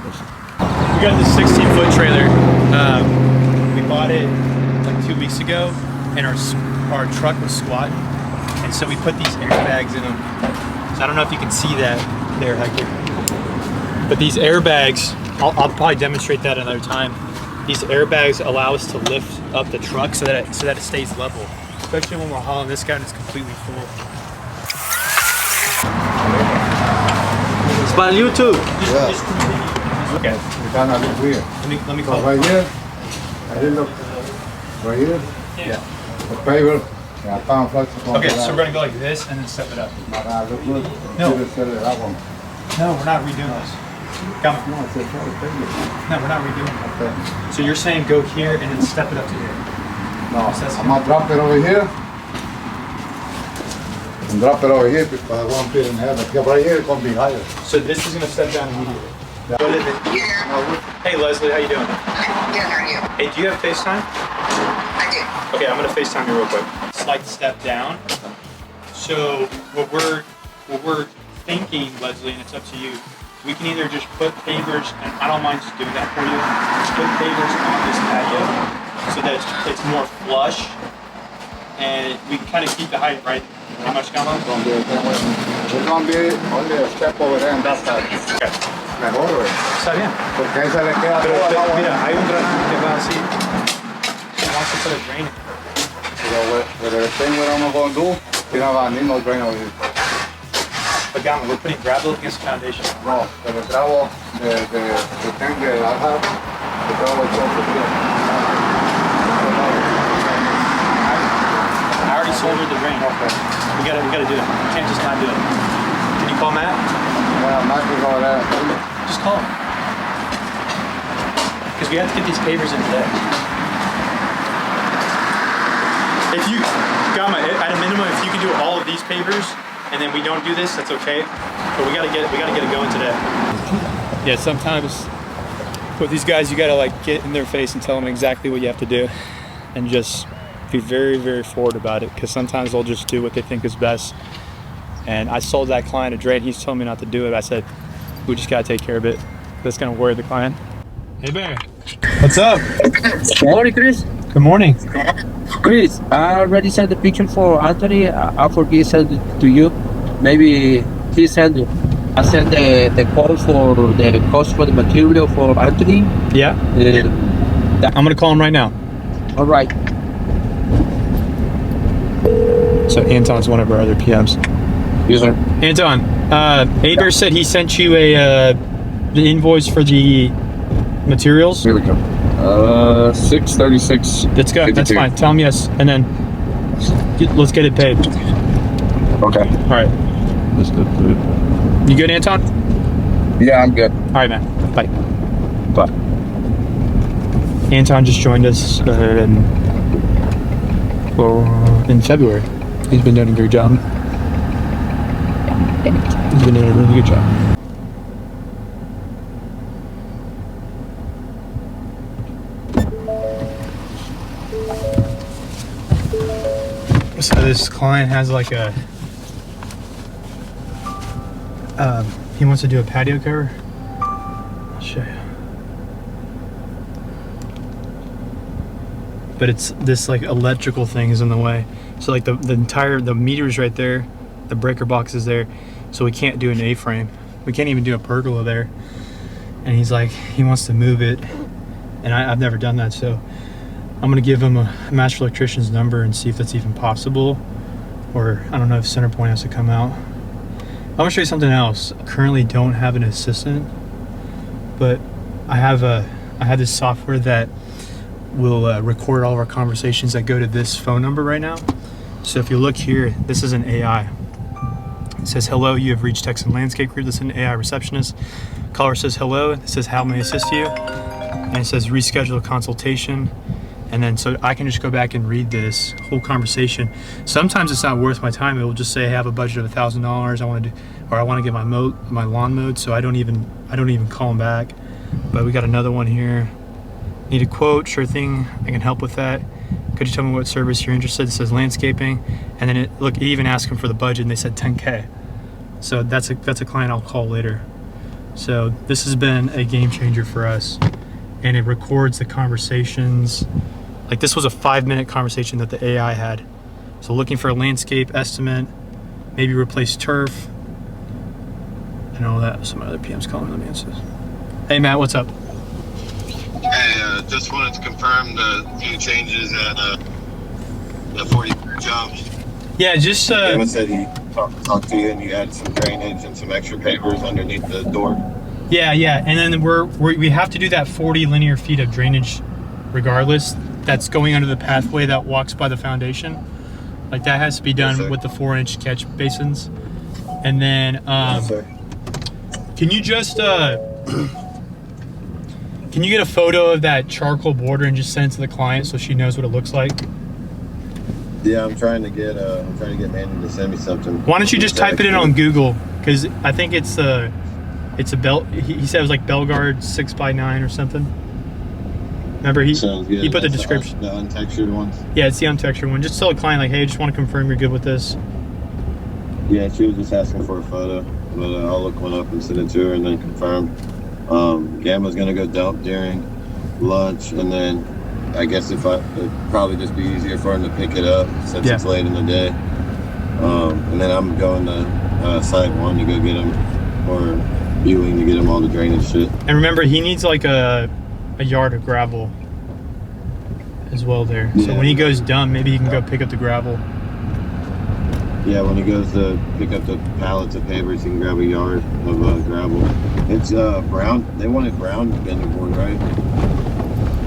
We got this 16-foot trailer. We bought it like 2 weeks ago, and our truck was squatting, and so we put these airbags in them. So I don't know if you can see that there, Hector. But these airbags, I'll probably demonstrate that another time. These airbags allow us to lift up the truck so that it stays level, especially when we're hauling this guy and it's completely full. It's on YouTube. Just continue. Okay. It's kind of look weird. Let me call right here. I didn't look right here. Yeah. The paper. Yeah, I found flexible. Okay, so we're gonna go like this and then step it up. Look good. No. That one. No, we're not redoing this. Come. No, it's a No, we're not redoing it. okay. So you're saying go here and then step it up to here. No, I'm gonna drop it over here. And drop it over here because I won't fit in heaven. Because right here it's gonna be higher. So this is gonna step down immediately. Yeah. What is it? Hey Leslie, how you doing? Good, how are you? Hey, do you have FaceTime? I do. Okay, I'm gonna FaceTime you real quick. Slight step down. So what we're thinking, Leslie, and it's up to you. We can either just put pavers, and I don't mind just doing that for you. Put pavers on this patio so that it's more flush, and we can kind of keep the height right. How much, Gama? It's gonna be only a step over there and that's that. Okay. Mejor, güey. Está bien. Porque ahí se le queda Pero todo el agua. mira, hay un drenaje que va así. Wants to put a drain in. But the thing what I'm gonna do, you know, I need no drain over here. But Gama, we're putting gravel against the foundation. No, pero el grabo the thing that I have, the grabo is over here. I already soldered the drain. Okay. We gotta do it. We can't just not do it. Can you call Matt? Yeah, Matt is over there. Just call him. Because we have to get these pavers in today. If you, Gama, at a minimum, if you can do all of these pavers, and then we don't do this, that's okay. But we gotta get it going today. Yeah, sometimes with these guys, you gotta like get in their face and tell them exactly what you have to do, and just be very, very forward about it. Because sometimes they'll just do what they think is best. And I sold that client a drain. He's telling me not to do it. I said, we just gotta take care of it. That's gonna worry the client. Hey, Bear. What's up? Good morning, Chris. Good morning. Chris, I already sent the picture for Anthony. I forget send it to you. Maybe he sent it. I sent the call for the cost for the material for Anthony. Yeah. I'm gonna call him right now. All right. So Anton's one of our other PMs. Yes, sir. Anton, Aber said he sent you the invoice for the materials. Here we go. 636. That's good. That's fine. Tell him yes, and then let's get it paid. Okay. All right. Let's do it. You good, Anton? Yeah, I'm good. All right, man. Bye. Bye. Anton just joined us in February. He's been doing a great job. He's been doing a really good job. So this client has like a he wants to do a patio cover. I'll show you. But it's this like electrical thing is in the way. So like the meter's right there, the breaker box is there, so we can't do an A-frame. We can't even do a pergola there. And he's like, he wants to move it, and I've never done that, so I'm gonna give him a master electrician's number and see if that's even possible, or I don't know if Centerpoint has to come out. I'm gonna show you something else. I currently don't have an assistant, but I have this software that will record all of our conversations that go to this phone number right now. So if you look here, this is an AI. It says, hello, you have reached Texan Landscape Group. This is an AI receptionist. Caller says hello. It says, how may I assist you? And it says reschedule a consultation. And then so I can just go back and read this whole conversation. Sometimes it's not worth my time. It will just say I have a budget of $1,000. I want to get my lawn mowed, so I don't even call them back. But we got another one here. Need a quote? Sure thing. I can help with that. Could you tell me what service you're interested? It says landscaping, and then it even asked them for the budget, and they said 10K. So that's a client I'll call later. So this has been a game changer for us, and it records the conversations. Like this was a 5-minute conversation that the AI had. So looking for a landscape estimate, maybe replace turf, and all that. Some other PM's calling. Let me answer this. Hey Matt, what's up? Hey, just wanted to confirm the few changes at the 40 jobs. Yeah, just Emma said he talked to you and you added some drainage and some extra pavers underneath the door. yeah, and then we have to do that 40 linear feet of drainage, regardless. That's going under the pathway that walks by the foundation. Like that has to be done Yes, with the 4-inch catch basins. And then, Yes, sir. can you just can you get a photo of that charcoal border and just send it to the client so she knows what it looks like? Yeah, I'm trying to get Mandy to send me something. Why don't you just type it in on Google? Because I think it's a belt. He said it was like Belgard 6x9 or something. Remember Sounds good. he put the That's description. The untextured ones. Yeah, it's the untextured one. Just tell the client like, hey, I just want to confirm you're good with this. Yeah, she was just asking for a photo, but I'll look one up and send it to her and then confirm. Gamma's gonna go dump during lunch, and then I guess it'd probably just be easier for him to pick it up since it's late in the day. And then I'm going to site 1 to go get him, or Ewing to get him all the drainage shit. And remember, he needs like a yard of gravel as well there. So Yeah. when he goes dump, maybe he can go pick up the gravel. Yeah, when he goes to pick up the pallets of pavers, he can grab a yard of gravel. It's brown. They wanted brown bender board, right?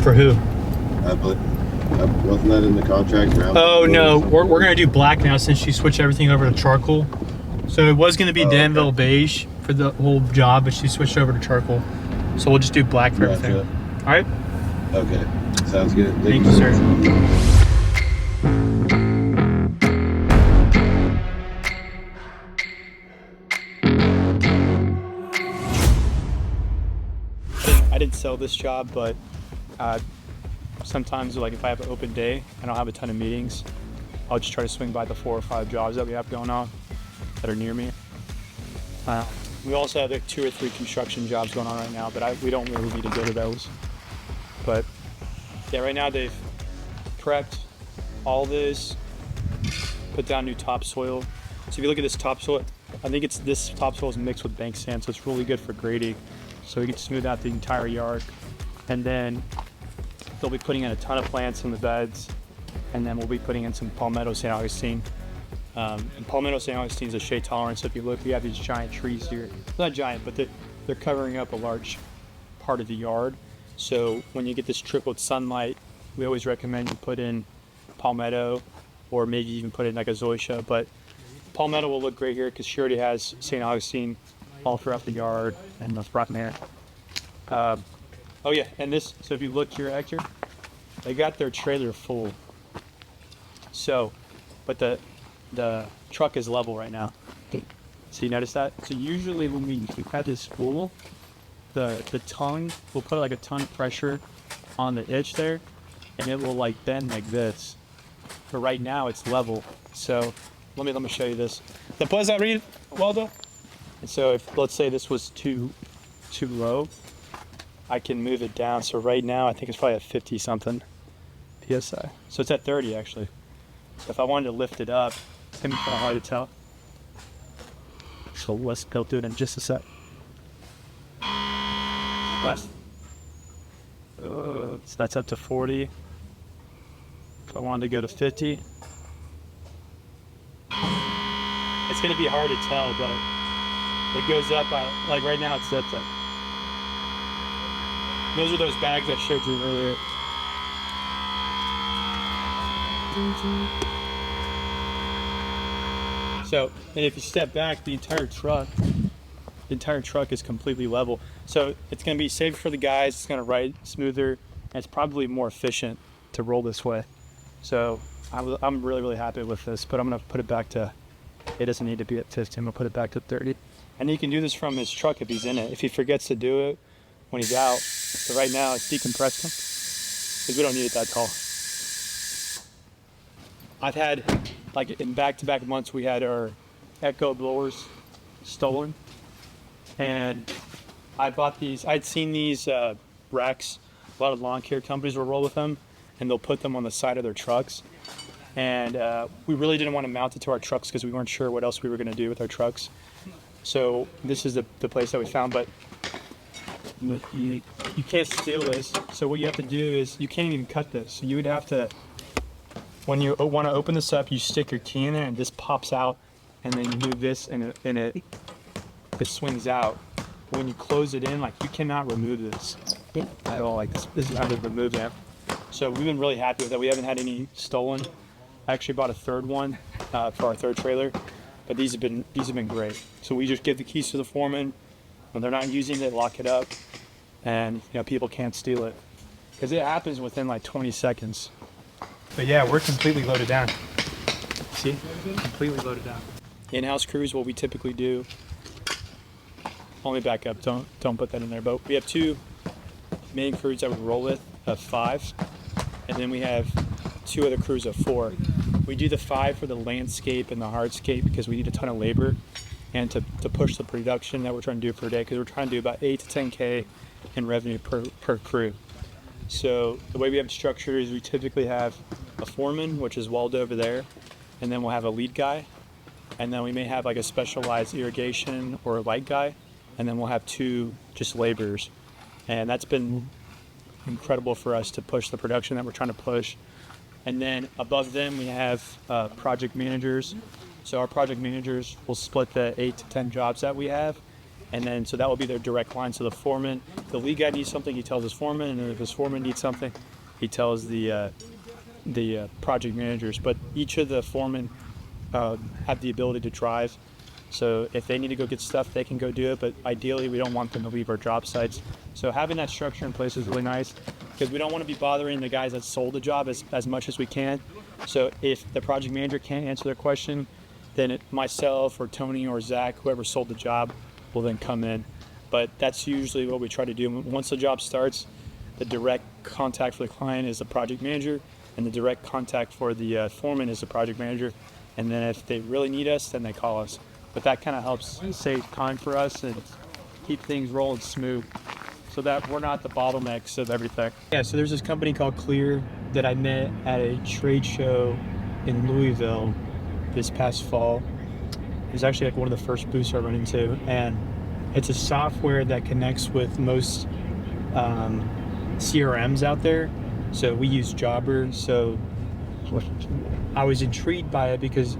For who? I believe. Wasn't that in the contract? Brown Oh bender no, board? we're gonna do black now since she switched everything over to charcoal. So it was gonna be Danville beige for the whole job, but she switched over to charcoal. So we'll just do black for Gotcha. everything. All right. Okay, sounds good. Thank you, sir. I didn't sell this job, but sometimes, like if I have an open day, I don't have a ton of meetings, I'll just try to swing by the 4 or 5 jobs that we have going on that are near me. We also have like 2 or 3 construction jobs going on right now, but we don't really need to go to those. But yeah, right now they've prepped all this, put down new topsoil. So if you look at this topsoil, I think this topsoil is mixed with bank sand, so it's really good for grading. So we can smooth out the entire yard. And then they'll be putting in a ton of plants in the beds, and then we'll be putting in some Palmetto St. Augustine. And Palmetto St. Augustine is a shade tolerance. So if you look, we have these giant trees here. Not giant, but they're covering up a large part of the yard. So when you get this triplet sunlight, we always recommend you put in Palmetto, or maybe even put in like a zoysia. But Palmetto will look great here because she already has St. Augustine all throughout the yard and the front man. Oh yeah, and this, so if you look here, Hector, they got their trailer full. So, but the truck is level right now. So you notice that? So usually when we have this full, the tongue, we'll put like a ton of pressure on the itch there, and it will like bend like this. But right now it's level. So let me show you this. Después abrir, Waldo. And so if, let's say this was too low, I can move it down. So right now I think it's probably at 50 something PSI. So it's at 30 actually. So if I wanted to lift it up, it's gonna be kind of hard to tell. So let's go through it in just a sec. Last. So that's up to 40. If I wanted to go to 50, it's gonna be hard to tell, but it goes up, like right now it's up to, those are those bags I showed you earlier. So, and if you step back, the entire truck is completely level. So it's gonna be safer for the guys, it's gonna ride smoother, and it's probably more efficient to roll this way. So I'm really, really happy with this, but I'm gonna put it back to, it doesn't need to be at 50, I'm gonna put it back to 30. And he can do this from his truck if he's in it. If he forgets to do it when he's out. So right now it's decompressed him, because we don't need it that tall. I've had, like in back-to-back months, we had our Echo blowers stolen. And I bought these. I'd seen these racks. A lot of lawn care companies will roll with them, and they'll put them on the side of their trucks. And we really didn't want to mount it to our trucks because we weren't sure what else we were going to do with our trucks. So this is the place that we found, but you can't steal this. So what you have to do is, you can't even cut this. So you would have to, when you want to open this up, you stick your key in there and this pops out, and then you move this and it swings out. But when you close it in, like, you cannot remove this at all. Like this is how to remove that. So we've been really happy with that. We haven't had any stolen. I actually bought a third one for our third trailer, but these have been great. So we just give the keys to the foreman. When they're not using it, lock it up, and people can't steal it because it happens within like 20 seconds. But yeah, we're completely loaded down. See, completely loaded down. In-house crews, what we typically do. Only back up. Don't put that in there. But we have 2 main crews that we roll with of 5, and then we have 2 other crews of 4. We do the 5 for the landscape and the hardscape because we need a ton of labor and to push the production that we're trying to do per day, because we're trying to do about 8 to 10K in revenue per crew. So the way we have it structured is we typically have a foreman, which is Waldo over there, and then we'll have a lead guy, and then we may have like a specialized irrigation or a light guy, and then we'll have 2 just laborers. And that's been incredible for us to push the production that we're trying to push. And then above them we have project managers. So our project managers will split the 8 to 10 jobs that we have, and then so that will be their direct line. So the foreman, the lead guy needs something, he tells his foreman, and if his foreman needs something, he tells the project managers. But each of the foremen have the ability to drive. So if they need to go get stuff, they can go do it. But ideally, we don't want them to leave our job sites. So having that structure in place is really nice, because we don't want to be bothering the guys that sold the job as much as we can. So if the project manager can't answer their question, then myself or Tony or Zach, whoever sold the job, will then come in. But that's usually what we try to do. Once the job starts, the direct contact for the client is the project manager, and the direct contact for the foreman is the project manager. And then if they really need us, then they call us. But that kind of helps save time for us and keep things rolling smooth, so that we're not the bottlenecks of everything. Yeah, so there's this company called Clear that I met at a trade show in Louisville this past fall. It was actually like one of the first booths I run into, and it's a software that connects with most CRMs out there. So we use Jobber. So I was intrigued by it because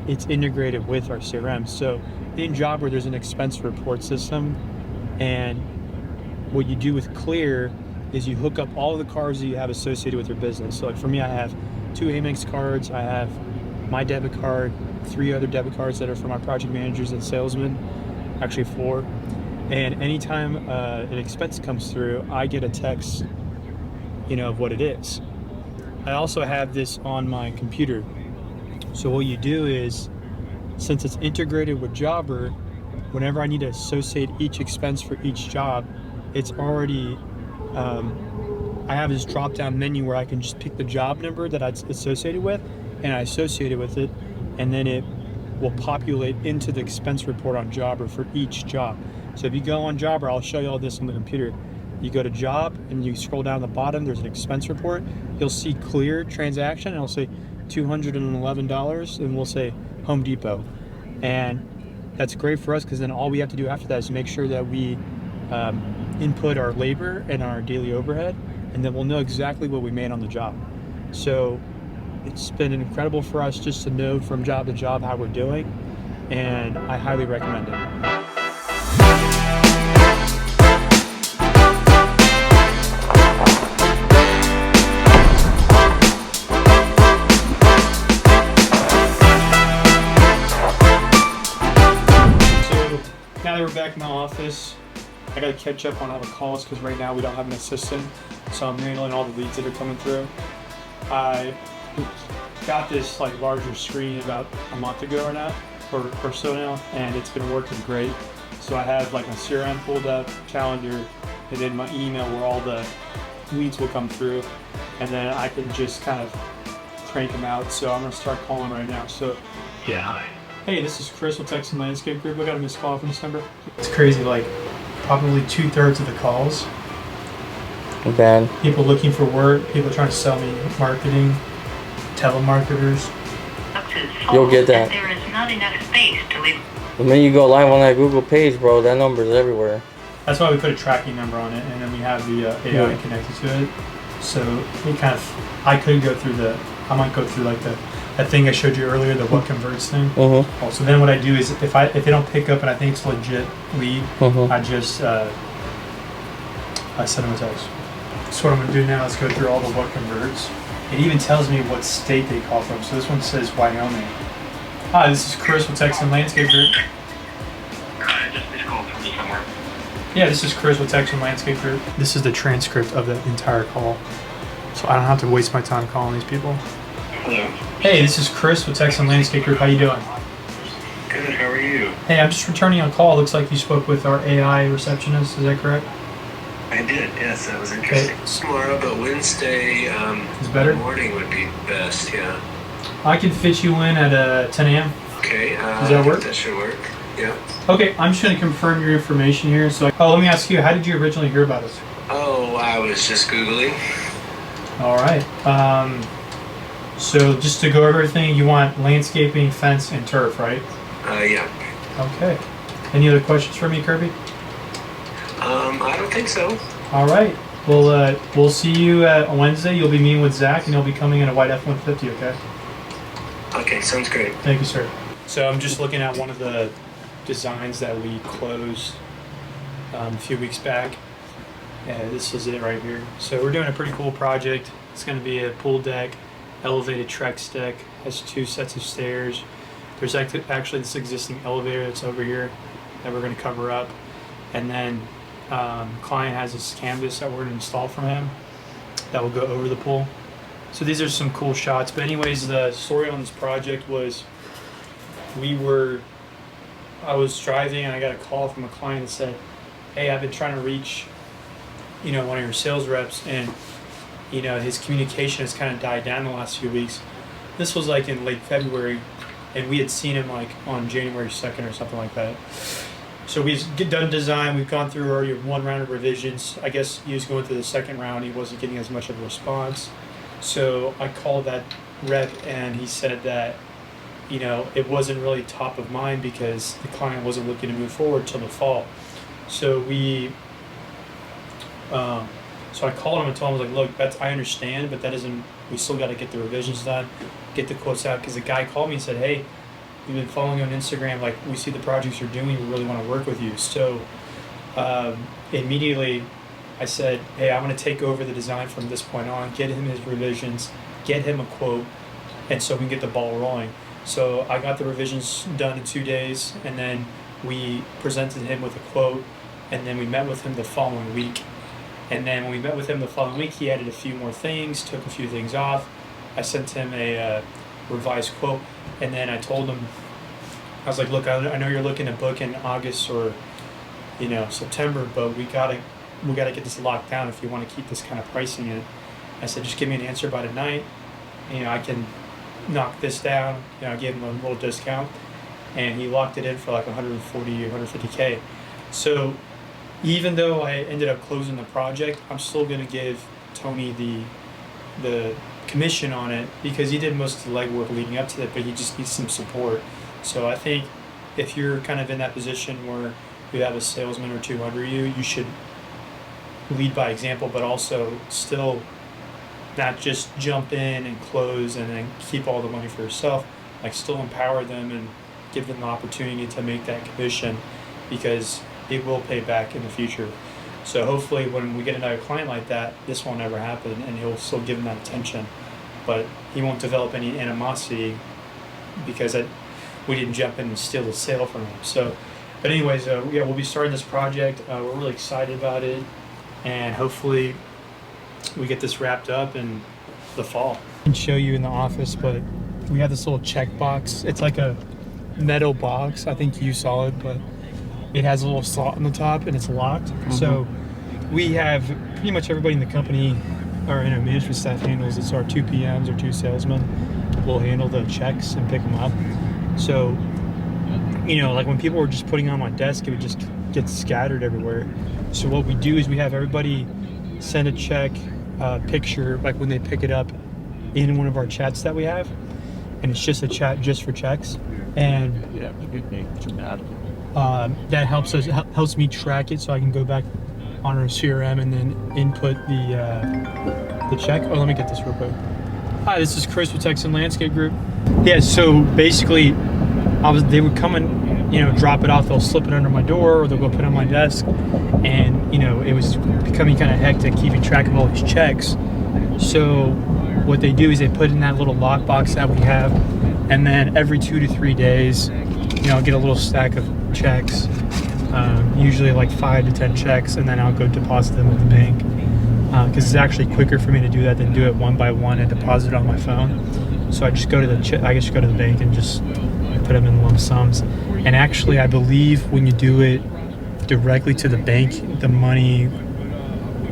it's integrated with our CRM. So in Jobber, there's an expense report system, and what you do with Clear is you hook up all of the cards that you have associated with your business. So like for me, I have 2 Amex cards, I have my debit card, 3 other debit cards that are for my project managers and salesmen, actually 4. And anytime an expense comes through, I get a text, of what it is. I also have this on my computer. So what you do is, since it's integrated with Jobber, whenever I need to associate each expense for each job, it's already, I have this drop-down menu where I can just pick the job number that it's associated with, and I associate it with it, and then it will populate into the expense report on Jobber for each job. So if you go on Jobber, I'll show you all this on the computer. You go to job and you scroll down the bottom, there's an expense report. You'll see Clear transaction, and it'll say $211, and we'll say Home Depot. And that's great for us, because then all we have to do after that is make sure that we input our labor and our daily overhead, and then we'll know exactly what we made on the job. So it's been incredible for us just to know from job to job how we're doing, and I highly recommend it. Now that we're back in my office, I gotta catch up on all the calls, because right now we don't have an assistant, so I'm handling all the leads that are coming through. I got this larger screen about a month ago or now, or so now, and it's been working great. So I have my CRM pulled up, calendar, and then my email where all the leads will come through, and then I can just kind of crank them out. So I'm gonna start calling right now. So Yeah, hi. Hey, this is Chris with Texas Landscape Group. I got a missed call from this number. It's crazy, like probably 2/3 of the calls. Bad. People looking for work, people trying to sell me marketing, telemarketers. You'll get that. There is not enough space to leave. The minute you go live on that Google page, bro, that number's everywhere. That's why we put a tracking number on it, and then we have the AI connected to it. So we kind of, I might go through like that thing I showed you earlier, the what converts thing. Mm-hmm. So then what I do is if they don't pick up and I think it's legit lead, I just I send them a text. So what I'm gonna do now is go through all the what converts. It even tells me what state they call from. So this one says Wyoming. Hi, this is Chris with Texas Landscape Group. I just missed call from somewhere. Yeah, this is Chris with Texas Landscape Group. This is the transcript of the entire call. So I don't have to waste my time calling these people. Hello. Hey, this is Chris with Texas Landscape Group. How you doing? Good, how are you? Hey, I'm just returning a call. Looks like you spoke with our AI receptionist. Is that correct? I did, yes, that was interesting. Okay. Tomorrow, but Wednesday Is better? morning would be best, yeah. I can fit you in at 10 a.m. Okay, Does that work? That should work, yeah. Okay, I'm just going to confirm your information here. So, let me ask you, how did you originally hear about us? Oh, I was just Googling. All right. So just to go over everything, you want landscaping, fence, and turf, right? Yeah. Okay. Any other questions for me, Kirby? I don't think so. All right. Well, we'll see you on Wednesday. You'll be meeting with Zach, and he'll be coming in a white F-150, okay? Okay, sounds great. Thank you, sir. So I'm just looking at one of the designs that we closed a few weeks back. This is it right here. So we're doing a pretty cool project. It's going to be a pool deck, elevated Trex deck, has 2 sets of stairs. There's actually this existing elevator that's over here that we're going to cover up. And then client has this canvas that we're going to install from him that will go over the pool. So these are some cool shots. But anyways, the story on this project was I was driving and I got a call from a client that said, hey, I've been trying to reach, one of your sales reps, and, his communication has kind of died down the last few weeks. This was like in late February, and we had seen him like on January 2nd or something like that. So we've done design, we've gone through already 1 round of revisions. I guess he was going through the 2nd round, he wasn't getting as much of a response. So I called that rep and he said that, it wasn't really top of mind because the client wasn't looking to move forward till the fall. So so I called him and told him, I was like, look, I understand, but we still got to get the revisions done, get the quotes out, because the guy called me and said, hey, we've been following you on Instagram, like, we see the projects you're doing, we really want to work with you. So immediately I said, hey, I want to take over the design from this point on, get him his revisions, get him a quote, and so we can get the ball rolling. So I got the revisions done in 2 days, and then we presented him with a quote, and then we met with him the following week. And then when we met with him the following week, he added a few more things, took a few things off. I sent him a revised quote, and then I told him, I was like, look, I know you're looking to book in August or September, but we gotta get this locked down if you want to keep this kind of pricing in. I said, just give me an answer by tonight. I can knock this down. I gave him a little discount, and he locked it in for like 140 or 150K. So even though I ended up closing the project, I'm still gonna give Tony the commission on it because he did most of the legwork leading up to it, but he just needs some support. So I think if you're kind of in that position where you have a salesman or 2 under you, you should lead by example, but also still not just jump in and close and then keep all the money for yourself. Like, still empower them and give them the opportunity to make that commission, because it will pay back in the future. So hopefully when we get another client like that, this won't ever happen, and he'll still give them that attention, but he won't develop any animosity because we didn't jump in and steal the sale from him. So, but anyways, we'll be starting this project. We're really excited about it, and hopefully we get this wrapped up in the fall. I can show you in the office, but we have this little check box. It's like a metal box. I think you saw it, but it has a little slot on the top and it's locked. Mm-hmm. So we have pretty much everybody in the company, our management staff handles it. So our 2 PMs or 2 salesmen will handle the checks and pick them up. So you know, like when people were just putting on my desk, it would just get scattered everywhere. So what we do is we have everybody send a check picture, like when they pick it up, in one of our chats that we have, and it's just a chat just for checks, and that helps me track it, so I can go back on our CRM and then input the check. Oh, let me get this real quick. Hi, this is Chris with Texan Landscape Group. Yeah, so basically, they would come and, you know, drop it off. They'll slip it under my door, or they'll go put it on my desk, and, you know, it was becoming kind of hectic keeping track of all these checks. So what they do is they put in that little lockbox that we have, and then every 2 to 3 days, you know, I'll get a little stack of checks, usually like 5 to 10 checks, and then I'll go deposit them at the bank, because it's actually quicker for me to do that than do it one by one and deposit it on my phone. So I just go to the bank and just put them in lump sums. And actually, I believe when you do it directly to the bank, the money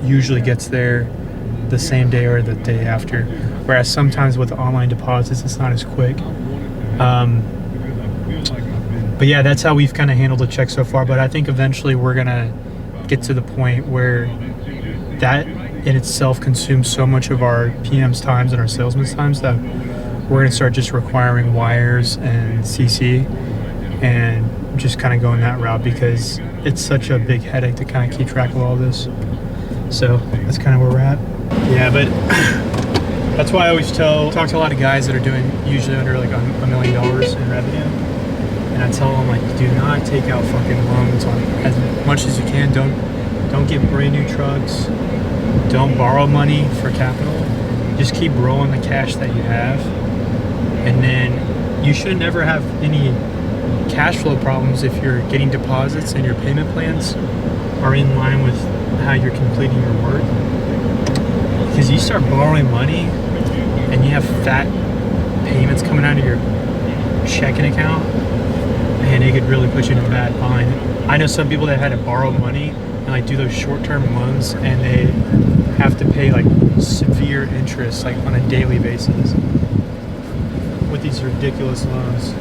usually gets there the same day or the day after. Whereas sometimes with online deposits, it's not as quick. But yeah, that's how we've kind of handled the check so far. But I think eventually we're gonna get to the point where that in itself consumes so much of our PM's times and our salesman's times that we're gonna start just requiring wires and CC and just kind of going that route, because it's such a big headache to kind of keep track of all this. So that's kind of where we're at. Yeah, but that's why I always talk to a lot of guys that are doing usually under like $1 million in revenue, and I tell them, like, do not take out fucking loans on as much as you can. Don't get brand new trucks. Don't borrow money for capital. Just keep rolling the cash that you have, and then you should never have any cash flow problems if you're getting deposits and your payment plans are in line with how you're completing your work. Because you start borrowing money and you have fat payments coming out of your checking account, and it could really put you in a bad bind. I know some people that had to borrow money and like do those short-term loans, and they have to pay like severe interest, like on a daily basis, with these ridiculous loans.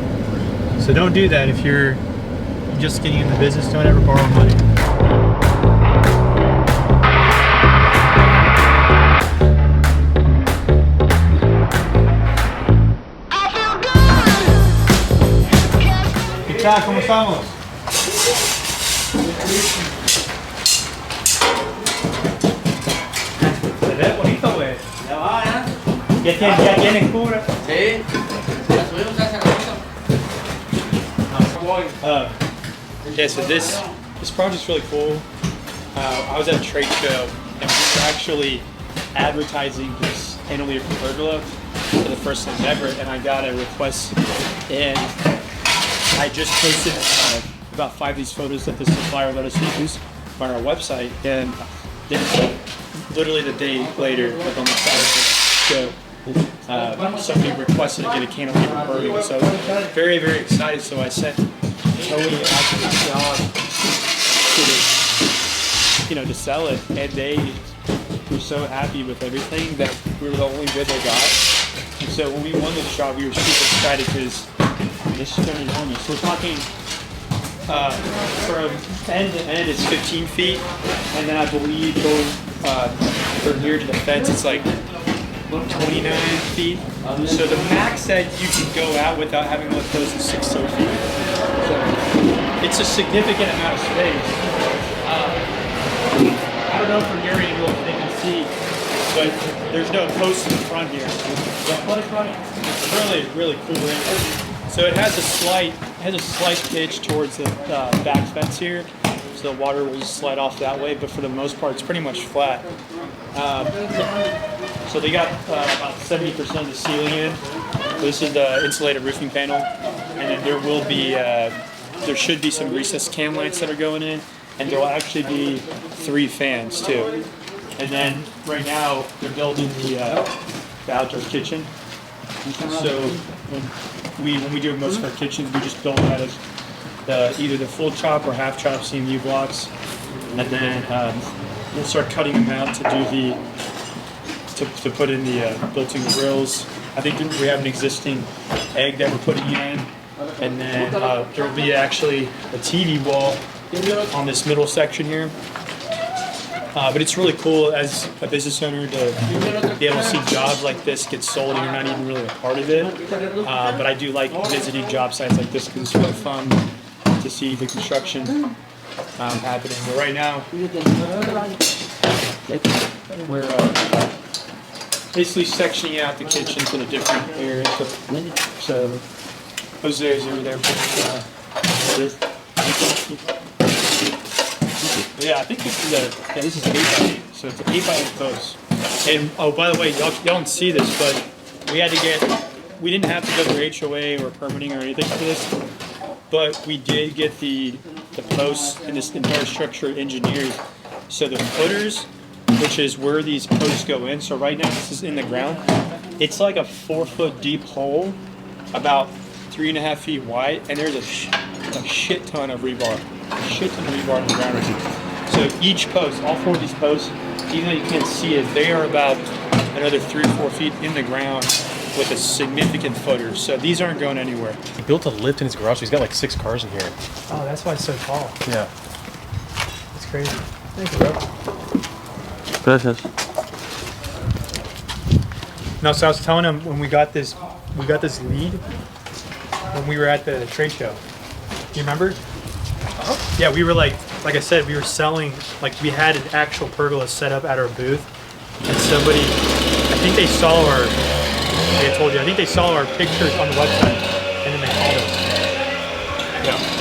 So don't do that if you're just getting in the business. Don't ever borrow money. ¿Qué tal? ¿Cómo estamos? Se ve bonito, güey. Ya va, ya. Ya tienen cura. Sí. La subimos hace ratito. Yeah, so this project's really cool. I was at a trade show, and we were actually advertising this cantilever pergola for the first time ever, and I got a request, and I just posted about 5 of these photos that the supplier let us use on our website, and then literally the day later, like on the side of the show, somebody requested to get a cantilever pergola, so very, very excited. So I sent Tony out to the job to sell it, and they were so happy with everything that we were the only bid they got. And so when we won this job, we were super excited because this is going to be enormous. So we're talking from end to end it's 15 feet, and then I believe going from here to the fence it's like 29 feet. So the max that you can go out without having to let those is 6 feet. So it's a significant amount of space. I don't know from your angle if they can see, but there's no posts in the front here. It's really, really cool angle. So it has a slight pitch towards the back fence here, so the water will just slide off that way. But for the most part, it's pretty much flat. So they got about 70% of the ceiling in. This is the insulated roofing panel, and then there will be, there should be some recessed cam lights that are going in, and there will actually be 3 fans too. And then right now they're building the outdoor kitchen. So when we do most of our kitchens, we just build that as either the full chop or half chop CMU blocks, and then we'll start cutting them out to do to put in the built-in grills. I think we have an existing egg that we're putting in, And then there will be actually a TV wall on this middle section here. But it's really cool as a business owner to be able to see jobs like this get sold and you're not even really a part of it. But I do like visiting job sites like this because it's really fun to see the construction happening. But right now, we're basically sectioning out the kitchen to the different areas. So Jose's over there. Yeah, I think this is 8x8, so it's an 8x8 post. And oh, by the way, y'all don't see this, but we didn't have to go through HOA or permitting or anything for this, but we did get the posts and this entire structure engineered. So the footers, which is where these posts go in. So right now this is in the ground. It's like a 4-foot deep hole, about 3.5 feet wide, and there's a shit ton of rebar. A shit ton of rebar in the ground. So each post, all 4 of these posts, even though you can't see it, they are about another 3 or 4 feet in the ground with a significant footer. So these aren't going anywhere. He built a lift in his garage, so he's got like 6 cars in here. Oh, that's why it's so tall. Yeah. It's crazy. Thank you, bro. Gracias. No, so I was telling him when we got this lead when we were at the trade show. Do you remember? Yeah, we were like I said, we were selling, like we had an actual pergola set up at our booth, and somebody, I think they saw our, like I told you, I think they saw our pictures on the website, and then they called us. Yeah.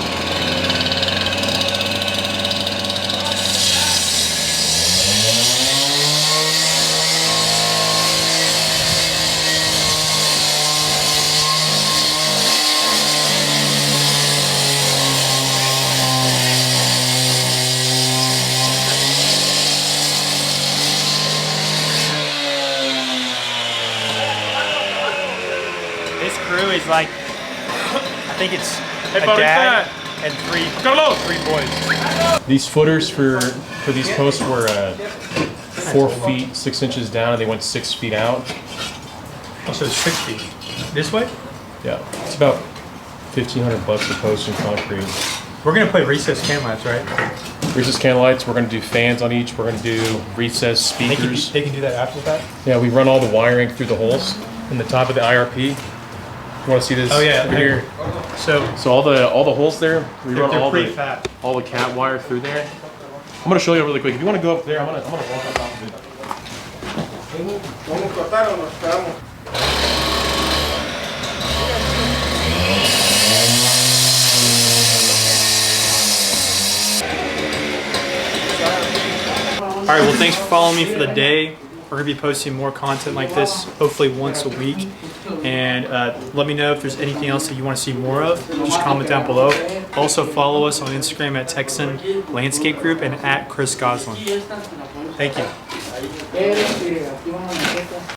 This crew is like, I think it's a dad and three boys. These footers for these posts were 4 feet 6 inches down, and they went 6 feet out. Oh, so it's 6 feet. This way? Yeah, it's about $1,500 a post in concrete. We're gonna put recessed can lights, right? Recessed can lights. We're gonna do fans on each. We're gonna do recessed speakers. They can do that after that? Yeah, we run all the wiring through the holes in the top of the IRP. You want to see this? Oh yeah, over here. So all the holes there. We run they're all pretty the fat. all the cat wire through there. I'm gonna show you really quick. If you want to go up there, I'm gonna walk up top of it. All right, well, thanks for following me for the day. We're gonna be posting more content like this, hopefully once a week. And let me know if there's anything else that you want to see more of. Just comment down below. Also follow us on Instagram at Texan Landscape Group and at Chris Goslin. Thank you.